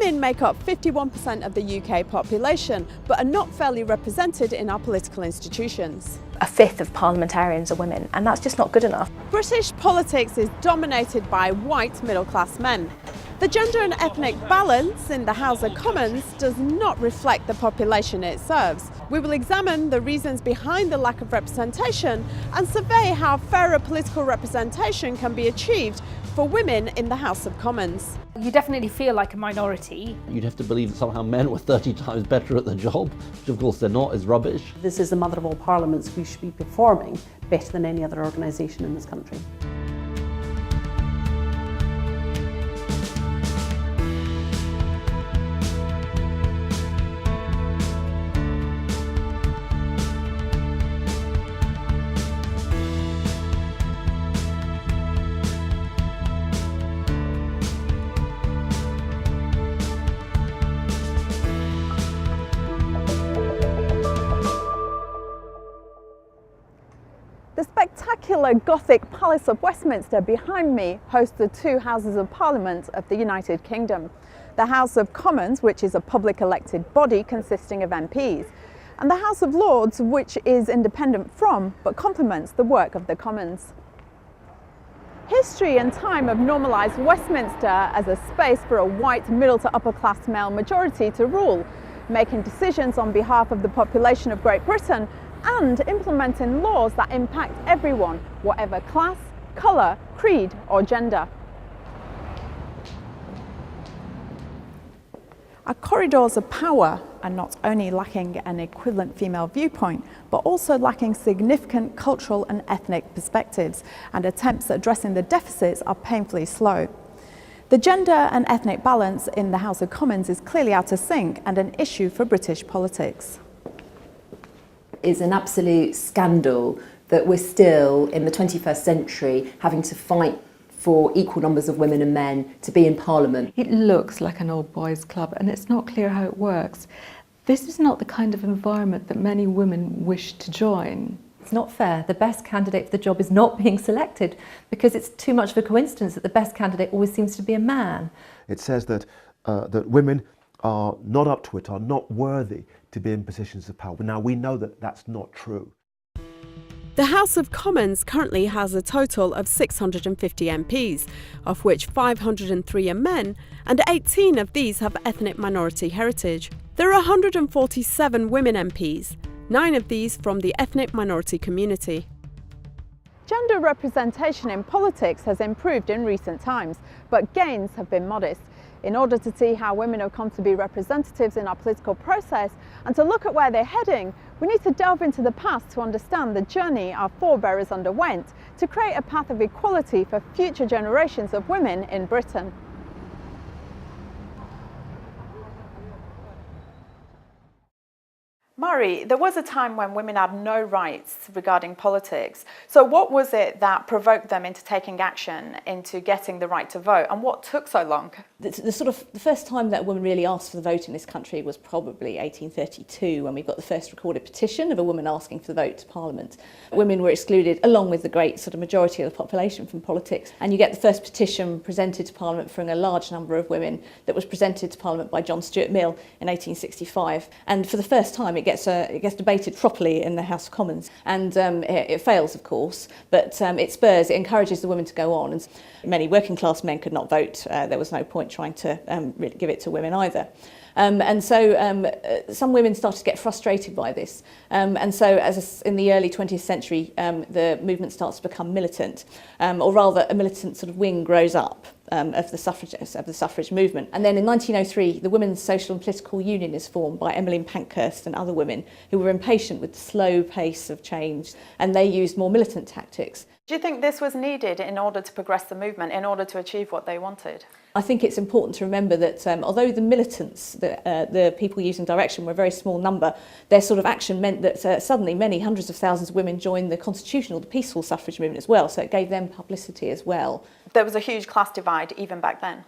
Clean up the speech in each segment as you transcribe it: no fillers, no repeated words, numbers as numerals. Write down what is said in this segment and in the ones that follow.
Women make up 51% of the UK population, but are not fairly represented in our political institutions. A fifth of parliamentarians are women, and that's just not good enough. British politics is dominated by white middle-class men. The gender and ethnic balance in the House of Commons does not reflect the population it serves. We will examine the reasons behind the lack of representation and survey how fairer political representation can be achieved for women in the House of Commons. You definitely feel like a minority. You'd have to believe that somehow men were 30 times better at the job, which of course they're not, is rubbish. This is the mother of all parliaments who should be performing better than any other organisation in this country. The spectacular Gothic Palace of Westminster behind me hosts the two Houses of Parliament of the United Kingdom. The House of Commons, which is a public elected body consisting of MPs, and the House of Lords, which is independent from but complements the work of the Commons. History and time have normalised Westminster as a space for a white middle to upper class male majority to rule, making decisions on behalf of the population of Great Britain and implementing laws that impact everyone, whatever class, colour, creed or gender. Our corridors of power are not only lacking an equivalent female viewpoint, but also lacking significant cultural and ethnic perspectives, and attempts at addressing the deficits are painfully slow. The gender and ethnic balance in the House of Commons is clearly out of sync and an issue for British politics. It's an absolute scandal that we're still, in the 21st century, having to fight for equal numbers of women and men to be in Parliament. It looks like an old boys' club and it's not clear how it works. This is not the kind of environment that many women wish to join. It's not fair. The best candidate for the job is not being selected because it's too much of a coincidence that the best candidate always seems to be a man. It says that women are not up to it, are not worthy to be in positions of power. Now, we know that that's not true. The House of Commons currently has a total of 650 MPs, of which 503 are men, and 18 of these have ethnic minority heritage. There are 147 women MPs, 9 of these from the ethnic minority community. Gender representation in politics has improved in recent times, but gains have been modest. In order to see how women have come to be representatives in our political process and to look at where they're heading, we need to delve into the past to understand the journey our forebears underwent to create a path of equality for future generations of women in Britain. Mari, there was a time when women had no rights regarding politics. So what was it that provoked them into taking action, into getting the right to vote, and what took so long? The first time that a woman really asked for the vote in this country was probably 1832, when we got the first recorded petition of a woman asking for the vote to Parliament. Women were excluded, along with the great majority of the population, from politics. And you get the first petition presented to Parliament from a large number of women that was presented to Parliament by John Stuart Mill in 1865. And for the first time, it gets debated properly in the House of Commons, and it fails, of course, but it encourages the women to go on. And many working class men could not vote. There was no point trying to really give it to women either. And so some women started to get frustrated by this. And so in the early 20th century, the movement starts to become militant, or rather a militant wing grows up of the suffrage movement. And then in 1903, the Women's Social and Political Union is formed by Emmeline Pankhurst and other women who were impatient with the slow pace of change, and they used more militant tactics. Do you think this was needed in order to progress the movement, in order to achieve what they wanted? I think it's important to remember that although the militants, the people using direction, were a very small number, their action meant that suddenly many hundreds of thousands of women joined the constitutional, the peaceful suffrage movement as well, so it gave them publicity as well. There was a huge class divide even back then.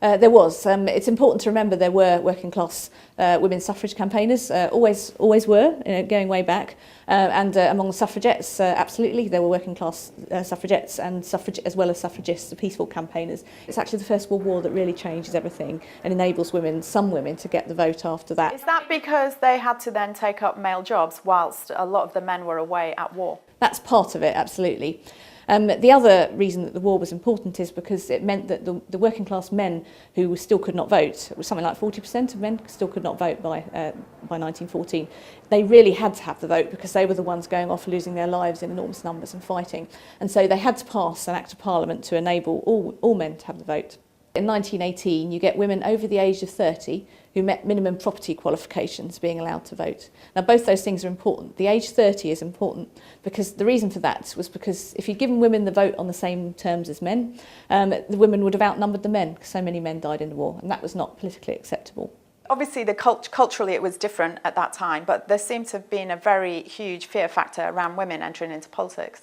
There was. It's important to remember there were working class women's suffrage campaigners, always were, going way back. And among the suffragettes, absolutely, there were working class suffragettes and as well as suffragists, the peaceful campaigners. It's actually the First World War that really changes everything and enables some women to get the vote after that. Is that because they had to then take up male jobs whilst a lot of the men were away at war? That's part of it, absolutely. The other reason that the war was important is because it meant that the working class men who still could not vote, it was something like 40% of men still could not vote by 1914, they really had to have the vote because they were the ones going off losing their lives in enormous numbers and fighting. And so they had to pass an Act of Parliament to enable all men to have the vote. In 1918, you get women over the age of 30 who met minimum property qualifications being allowed to vote. Now, both those things are important. The age 30 is important because the reason for that was because if you'd given women the vote on the same terms as men, the women would have outnumbered the men because so many men died in the war, and that was not politically acceptable. Obviously, culturally it was different at that time, but there seems to have been a very huge fear factor around women entering into politics.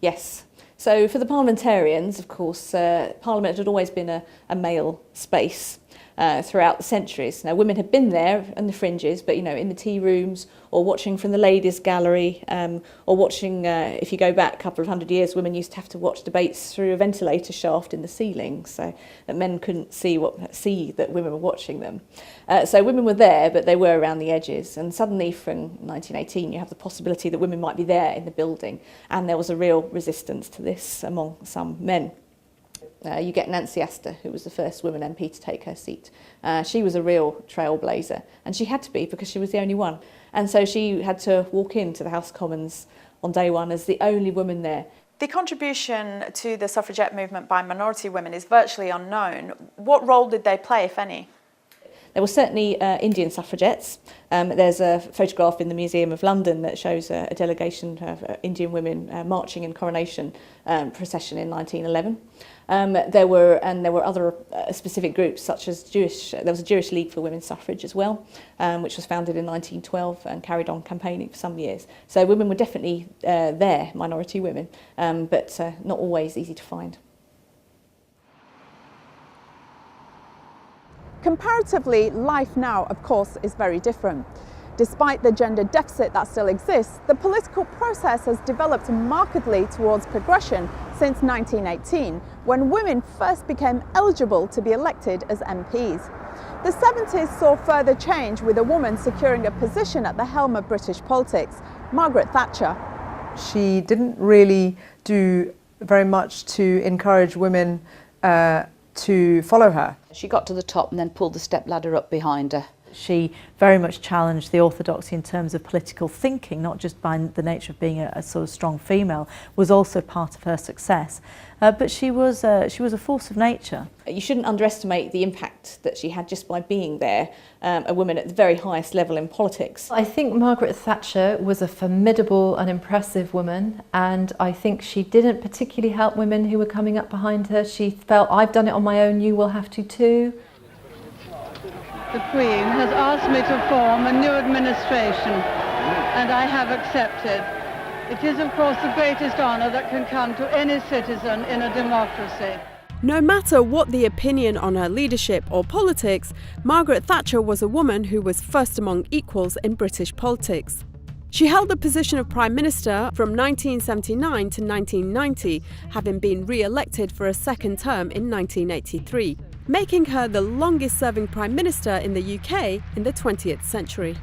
Yes. So for the parliamentarians, of course, Parliament had always been a male space throughout the centuries. Now, women had been there on the fringes, but, in the tea rooms or watching from the ladies' gallery or watching, if you go back a couple of hundred years, women used to have to watch debates through a ventilator shaft in the ceiling so that men couldn't see that women were watching them. So women were there, but they were around the edges. And suddenly from 1918, you have the possibility that women might be there in the building. And there was a real resistance to this among some men. You get Nancy Astor, who was the first woman MP to take her seat. She was a real trailblazer, and she had to be because she was the only one. And so she had to walk into the House of Commons on day one as the only woman there. The contribution to the suffragette movement by minority women is virtually unknown. What role did they play, if any? There were certainly Indian suffragettes. There's a photograph in the Museum of London that shows a delegation of Indian women marching in coronation procession in 1911. There were other specific groups such as there was a Jewish League for Women's Suffrage as well, which was founded in 1912 and carried on campaigning for some years. So women were definitely there, minority women, but not always easy to find. Comparatively, life now, of course, is very different. Despite the gender deficit that still exists, the political process has developed markedly towards progression since 1918, when women first became eligible to be elected as MPs. The 70s saw further change, with a woman securing a position at the helm of British politics, Margaret Thatcher. She didn't really do very much to encourage women to follow her. She got to the top and then pulled the stepladder up behind her. She very much challenged the orthodoxy in terms of political thinking, not just by the nature of being a sort of strong female, was also part of her success. But she was a force of nature. You shouldn't underestimate the impact that she had just by being there, a woman at the very highest level in politics. I think Margaret Thatcher was a formidable and impressive woman, and I think she didn't particularly help women who were coming up behind her. She felt, I've done it on my own, you will have to too. The Queen has asked me to form a new administration, and I have accepted. It is, of course, the greatest honour that can come to any citizen in a democracy. No matter what the opinion on her leadership or politics, Margaret Thatcher was a woman who was first among equals in British politics. She held the position of Prime Minister from 1979 to 1990, having been re-elected for a second term in 1983, making her the longest-serving Prime Minister in the UK in the 20th century.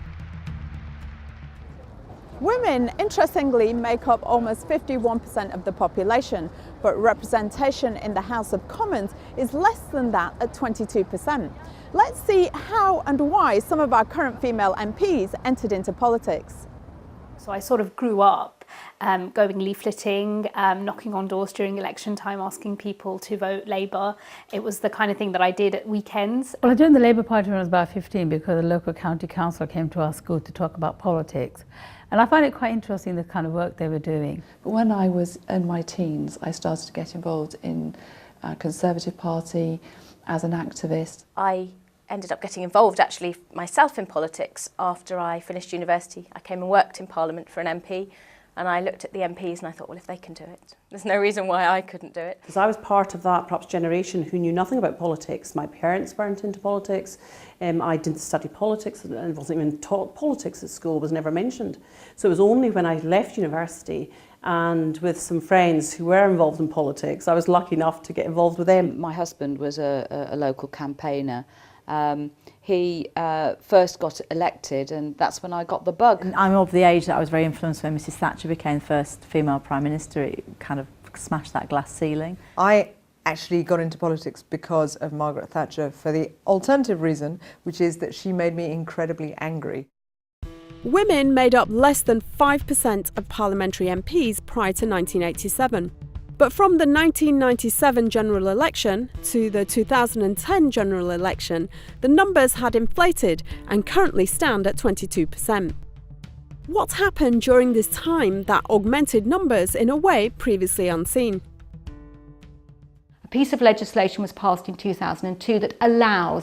Women, interestingly, make up almost 51% of the population, but representation in the House of Commons is less than that at 22%. Let's see how and why some of our current female MPs entered into politics. So I sort of grew up going leafleting, knocking on doors during election time, asking people to vote Labour. It was the kind of thing that I did at weekends. Well, I joined the Labour Party when I was about 15 because the local county council came to our school to talk about politics. And I find it quite interesting, the kind of work they were doing. But when I was in my teens, I started to get involved in a Conservative Party as an activist. I ended up getting involved actually myself in politics after I finished university. I came and worked in Parliament for an MP And I looked at the MPs and I thought, well, if they can do it, there's no reason why I couldn't do it. Because I was part of that perhaps generation who knew nothing about politics. My parents weren't into politics. I didn't study politics and wasn't even taught politics at school, was never mentioned. So it was only when I left university and with some friends who were involved in politics, I was lucky enough to get involved with them. My husband was a local campaigner. He first got elected, and that's when I got the bug. I'm of the age that I was very influenced when Mrs Thatcher became the first female Prime Minister. It kind of smashed that glass ceiling. I actually got into politics because of Margaret Thatcher for the alternative reason, which is that she made me incredibly angry. Women made up less than 5% of parliamentary MPs prior to 1987. But from the 1997 general election to the 2010 general election, the numbers had inflated and currently stand at 22%. What happened during this time that augmented numbers in a way previously unseen? A piece of legislation was passed in 2002 that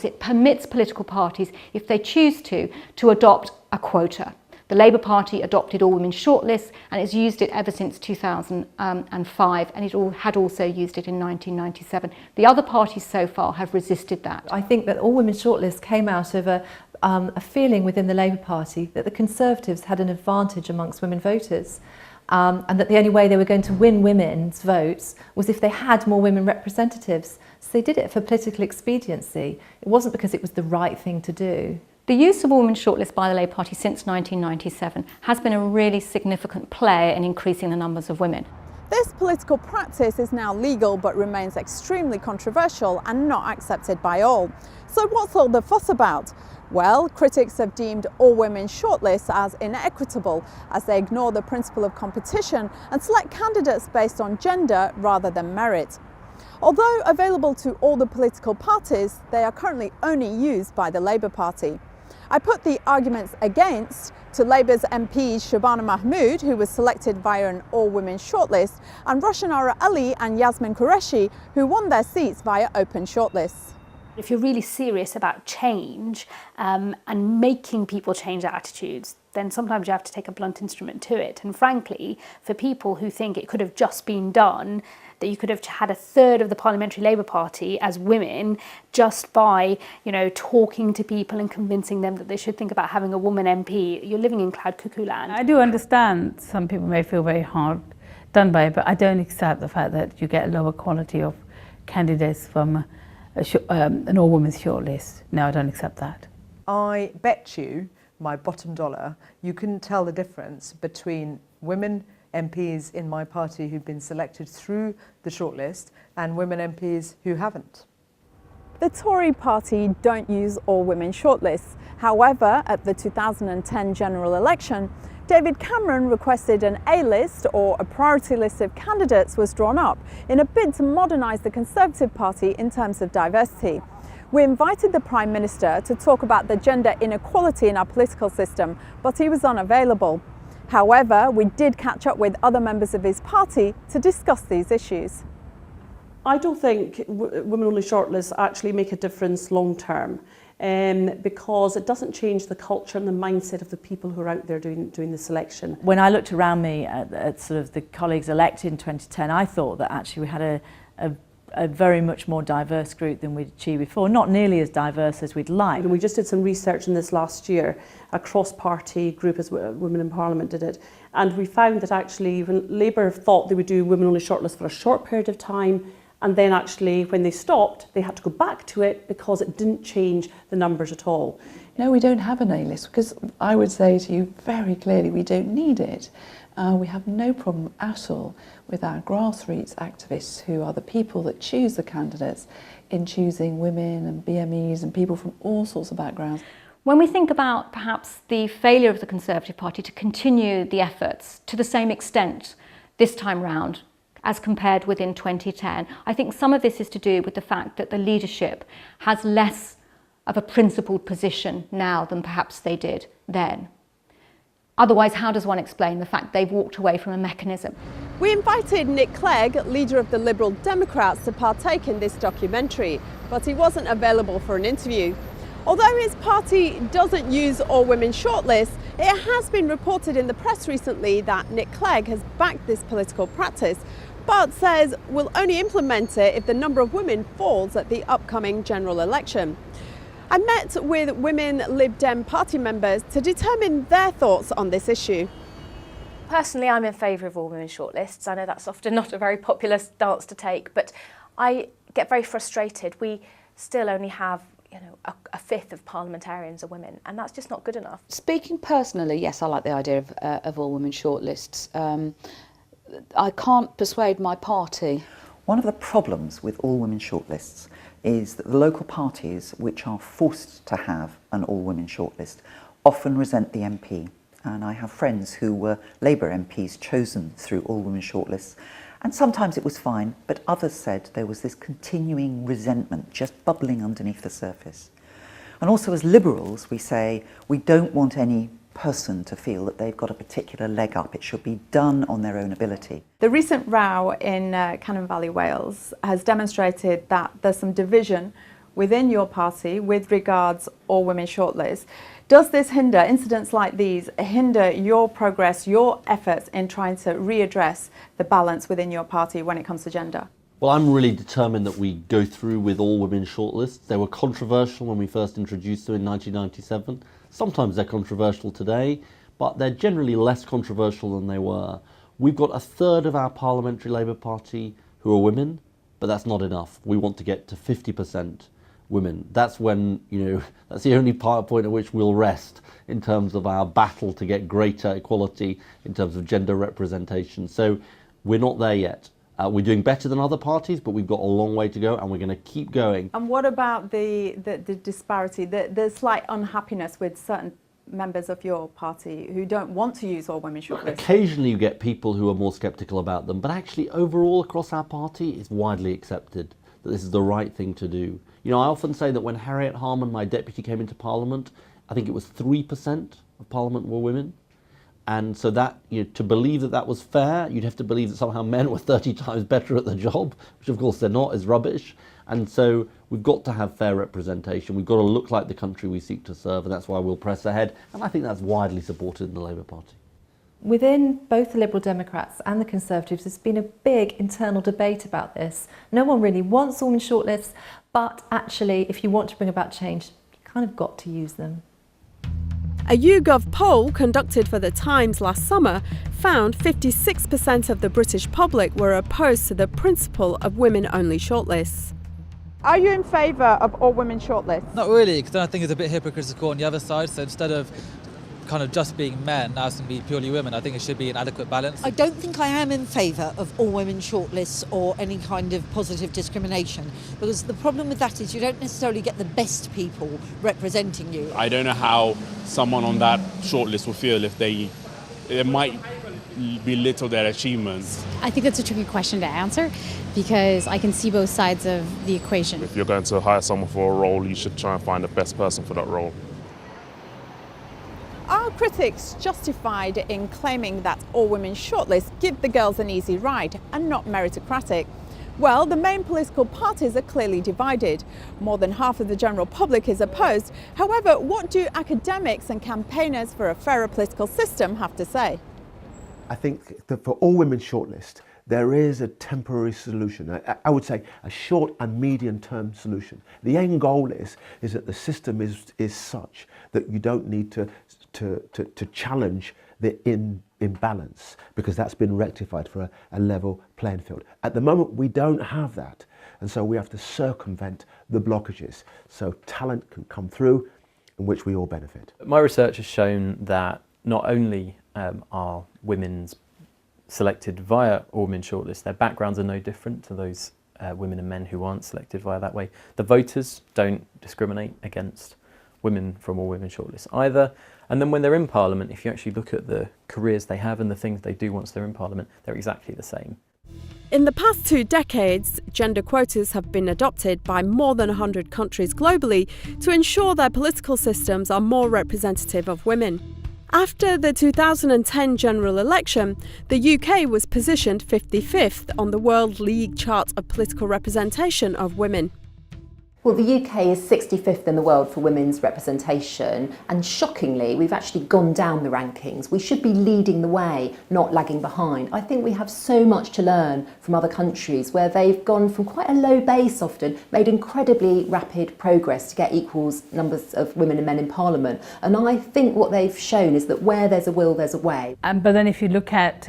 it permits political parties, if they choose to adopt a quota. The Labour Party adopted all-women shortlists and it's used it ever since 2005, and it had also used it in 1997. The other parties so far have resisted that. I think that all-women shortlists came out of a feeling within the Labour Party that the Conservatives had an advantage amongst women voters. And that the only way they were going to win women's votes was if they had more women representatives. So they did it for political expediency. It wasn't because it was the right thing to do. The use of women's shortlists by the Labour Party since 1997 has been a really significant player in increasing the numbers of women. This political practice is now legal but remains extremely controversial and not accepted by all. So what's all the fuss about? Well, critics have deemed all women shortlists as inequitable, as they ignore the principle of competition and select candidates based on gender rather than merit. Although available to all the political parties, they are currently only used by the Labour Party. I put the arguments against to Labour's MPs Shabana Mahmood, who was selected via an all-women shortlist, and Roshanara Ali and Yasmin Qureshi, who won their seats via open shortlists. If you're really serious about change and making people change their attitudes, then sometimes you have to take a blunt instrument to it. And frankly, for people who think it could have just been done, that you could have had a third of the Parliamentary Labour Party as women just by, talking to people and convincing them that they should think about having a woman MP, you're living in cloud cuckoo land. I do understand some people may feel very hard done by it, but I don't accept the fact that you get a lower quality of candidates from an all-women's shortlist. No, I don't accept that. I bet you my bottom dollar you couldn't tell the difference between women MPs in my party who've been selected through the shortlist and women MPs who haven't. The Tory party don't use all-women shortlists. However, at the 2010 general election, David Cameron requested an A-list or a priority list of candidates was drawn up in a bid to modernise the Conservative Party in terms of diversity. We invited the Prime Minister to talk about the gender inequality in our political system, but he was unavailable. However, we did catch up with other members of his party to discuss these issues. I don't think women-only shortlists actually make a difference long-term. Because it doesn't change the culture and the mindset of the people who are out there doing the selection. When I looked around me at sort of the colleagues elected in 2010, I thought that actually we had a very much more diverse group than we'd achieved before, not nearly as diverse as we'd like. And we just did some research in this last year, a cross-party group as Women in Parliament did it, and we found that actually when Labour thought they would do women-only shortlists for a short period of time, and then actually when they stopped, they had to go back to it because it didn't change the numbers at all. No, we don't have an A-list because I would say to you very clearly we don't need it. We have no problem at all with our grassroots activists who are the people that choose the candidates in choosing women and BMEs and people from all sorts of backgrounds. When we think about perhaps the failure of the Conservative Party to continue the efforts to the same extent this time round, as compared with in 2010. I think some of this is to do with the fact that the leadership has less of a principled position now than perhaps they did then. Otherwise, how does one explain the fact they've walked away from a mechanism? We invited Nick Clegg, leader of the Liberal Democrats, to partake in this documentary, but he wasn't available for an interview. Although his party doesn't use all-women shortlists, It has been reported in the press recently that Nick Clegg has backed this political practice, but says will only implement it if the number of women falls at the upcoming general election. I met with women Lib Dem party members to determine their thoughts on this issue. Personally, I'm in favour of all women shortlists. I know that's often not a very popular stance to take, but I get very frustrated. We still only have a fifth of parliamentarians are women, and that's just not good enough. Speaking personally, yes, I like the idea of all women shortlists. I can't persuade my party. One of the problems with all women shortlists is that the local parties which are forced to have an all women shortlist often resent the MP. And I have friends who were Labour MPs chosen through all women shortlists, and sometimes it was fine, but others said there was this continuing resentment just bubbling underneath the surface. And also as Liberals, we say we don't want any person to feel that they've got a particular leg up. It should be done on their own ability. The recent row in Cannon Valley, Wales has demonstrated that there's some division within your party with regards all women shortlists. Does this hinder, incidents like these, hinder your progress, your efforts in trying to readdress the balance within your party when it comes to gender? Well, I'm really determined that we go through with all women shortlists. They were controversial when we first introduced them in 1997. Sometimes they're controversial today, but they're generally less controversial than they were. We've got a third of our Parliamentary Labour Party who are women, but that's not enough. We want to get to 50% women. That's when, that's the only point at which we'll rest in terms of our battle to get greater equality in terms of gender representation. So we're not there yet. We're doing better than other parties, but we've got a long way to go, and we're going to keep going. And what about the disparity, the slight unhappiness with certain members of your party who don't want to use all women shortlists? Occasionally you get people who are more sceptical about them, but actually overall across our party it's widely accepted that this is the right thing to do. I often say that when Harriet Harman, my deputy, came into Parliament, I think it was 3% of Parliament were women. And so that, to believe that that was fair, you'd have to believe that somehow men were 30 times better at the job, which of course they're not, is rubbish. And so we've got to have fair representation. We've got to look like the country we seek to serve, and that's why we'll press ahead. And I think that's widely supported in the Labour Party. Within both the Liberal Democrats and the Conservatives, there's been a big internal debate about this. No one really wants all women shortlists, but actually, if you want to bring about change, you kind of got to use them. A YouGov poll conducted for The Times last summer found 56% of the British public were opposed to the principle of women-only shortlists. Are you in favour of all women shortlists? Not really, because I think it's a bit hypocritical on the other side. So instead of kind of just being men, now it's going to be purely women. I think it should be an adequate balance. I don't think I am in favour of all women shortlists or any kind of positive discrimination, because the problem with that is you don't necessarily get the best people representing you. I don't know how someone on that shortlist will feel if it might belittle their achievements. I think that's a tricky question to answer because I can see both sides of the equation. If you're going to hire someone for a role, you should try and find the best person for that role. Are critics justified in claiming that all women shortlists give the girls an easy ride and not meritocratic? Well, the main political parties are clearly divided. More than half of the general public is opposed. However, what do academics and campaigners for a fairer political system have to say? I think that for all women shortlist, there is a temporary solution. I would say a short and medium term solution. The end goal is that the system is such that you don't need to challenge the imbalance, because that's been rectified for a level playing field. At the moment, we don't have that, and so we have to circumvent the blockages so talent can come through, in which we all benefit. My research has shown that not only are women's selected via all women shortlists, their backgrounds are no different to those women and men who aren't selected via that way. The voters don't discriminate against women from all women shortlists either. And then when they're in Parliament, if you actually look at the careers they have and the things they do once they're in Parliament, they're exactly the same. In the past 2 decades, gender quotas have been adopted by more than 100 countries globally to ensure their political systems are more representative of women. After the 2010 general election, the UK was positioned 55th on the World League chart of political representation of women. Well, the UK is 65th in the world for women's representation, and shockingly, we've actually gone down the rankings. We should be leading the way, not lagging behind. I think we have so much to learn from other countries where they've gone from quite a low base often, made incredibly rapid progress to get equal numbers of women and men in Parliament. And I think what they've shown is that where there's a will, there's a way. But then if you look at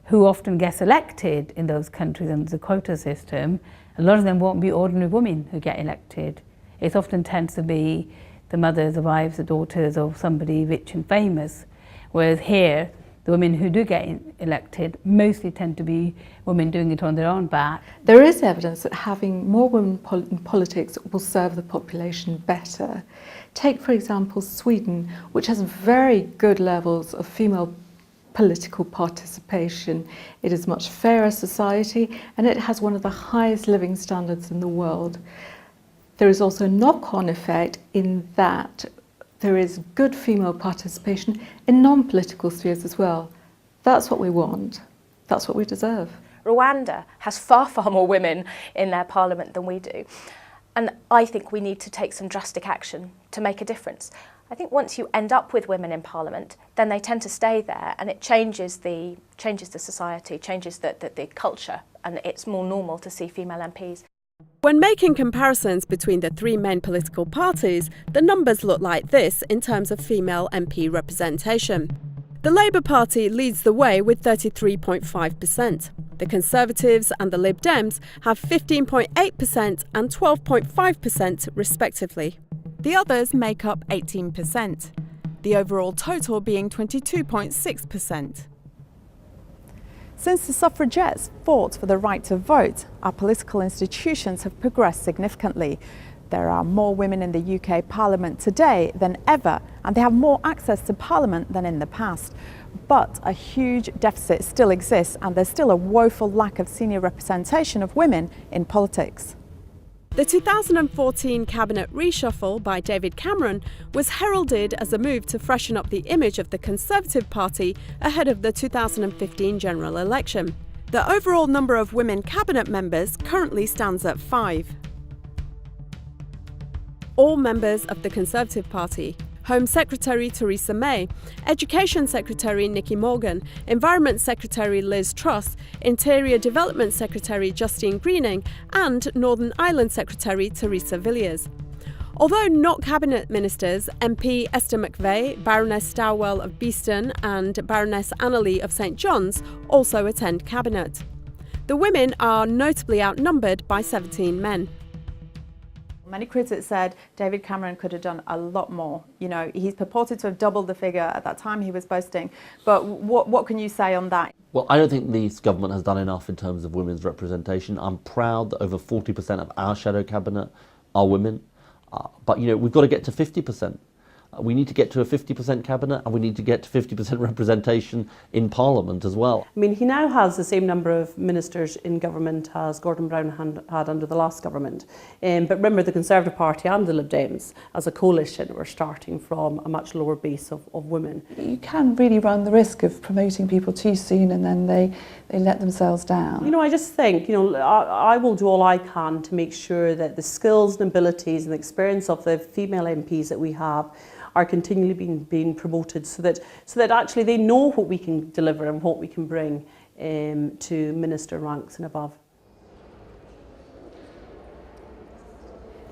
who often gets elected in those countries under the quota system, a lot of them won't be ordinary women who get elected. It often tends to be the mothers, the wives, the daughters of somebody rich and famous. Whereas here, the women who do get elected mostly tend to be women doing it on their own back. There is evidence that having more women in politics will serve the population better. Take, for example, Sweden, which has very good levels of female political participation. It is a much fairer society, and it has one of the highest living standards in the world. There is also a knock-on effect in that there is good female participation in non-political spheres as well. That's what we want. That's what we deserve. Rwanda has far more women in their parliament than we do. And I think we need to take some drastic action to make a difference. I think once you end up with women in Parliament, then they tend to stay there, and it changes the society, changes the culture, and it's more normal to see female MPs. When making comparisons between the three main political parties, the numbers look like this in terms of female MP representation. The Labour Party leads the way with 33.5%. The Conservatives and the Lib Dems have 15.8% and 12.5% respectively. The others make up 18%, the overall total being 22.6%. Since the suffragettes fought for the right to vote, our political institutions have progressed significantly. There are more women in the UK Parliament today than ever, and they have more access to Parliament than in the past. But a huge deficit still exists, and there's still a woeful lack of senior representation of women in politics. The 2014 cabinet reshuffle by David Cameron was heralded as a move to freshen up the image of the Conservative Party ahead of the 2015 general election. The overall number of women cabinet members currently stands at 5. All members of the Conservative Party: Home Secretary Theresa May, Education Secretary Nicky Morgan, Environment Secretary Liz Truss, Interior Development Secretary Justine Greening, and Northern Ireland Secretary Theresa Villiers. Although not cabinet ministers, MP Esther McVeigh, Baroness Stowell of Beeston and Baroness Annalee of St John's also attend cabinet. The women are notably outnumbered by 17 men. Many critics said David Cameron could have done a lot more. You know, he's purported to have doubled the figure at that time he was boasting. But what can you say on that? Well, I don't think this government has done enough in terms of women's representation. I'm proud that over 40% of our shadow cabinet are women. But, you know, we've got to get to 50%. We need to get to a 50% cabinet, and we need to get to 50% representation in Parliament as well. I mean, he now has the same number of ministers in government as Gordon Brown had under the last government. But remember, the Conservative Party and the Lib Dems, as a coalition, were starting from a much lower base of women. You can really run the risk of promoting people too soon and then they let themselves down. You know, I just think, you know, I will do all I can to make sure that the skills and abilities and the experience of the female MPs that we have are continually being promoted, so that actually they know what we can deliver and what we can bring to minister ranks and above.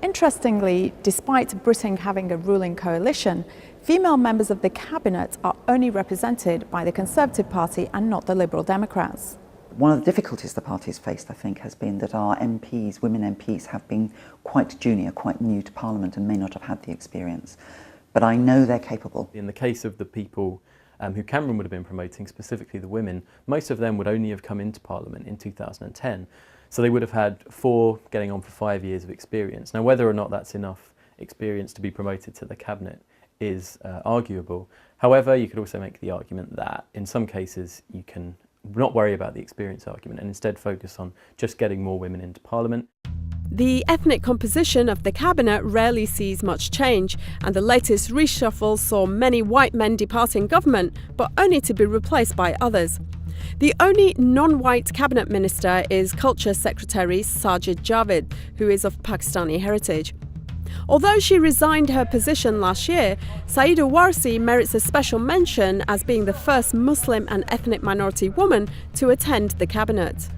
Interestingly, despite Britain having a ruling coalition, female members of the cabinet are only represented by the Conservative Party and not the Liberal Democrats. One of the difficulties the party's faced, I think, has been that our MPs, women MPs, have been quite junior, quite new to Parliament, and may not have had the experience. But I know they're capable. In the case of the people who Cameron would have been promoting, specifically the women, most of them would only have come into Parliament in 2010. So they would have had 4, getting on for 5 years of experience. Now, whether or not that's enough experience to be promoted to the cabinet is arguable. However, you could also make the argument that in some cases you can not worry about the experience argument and instead focus on just getting more women into Parliament. The ethnic composition of the cabinet rarely sees much change, and the latest reshuffle saw many white men departing government, but only to be replaced by others. The only non-white cabinet minister is Culture Secretary Sajid Javid, who is of Pakistani heritage. Although she resigned her position last year, Saeeda Warsi merits a special mention as being the first Muslim and ethnic minority woman to attend the cabinet.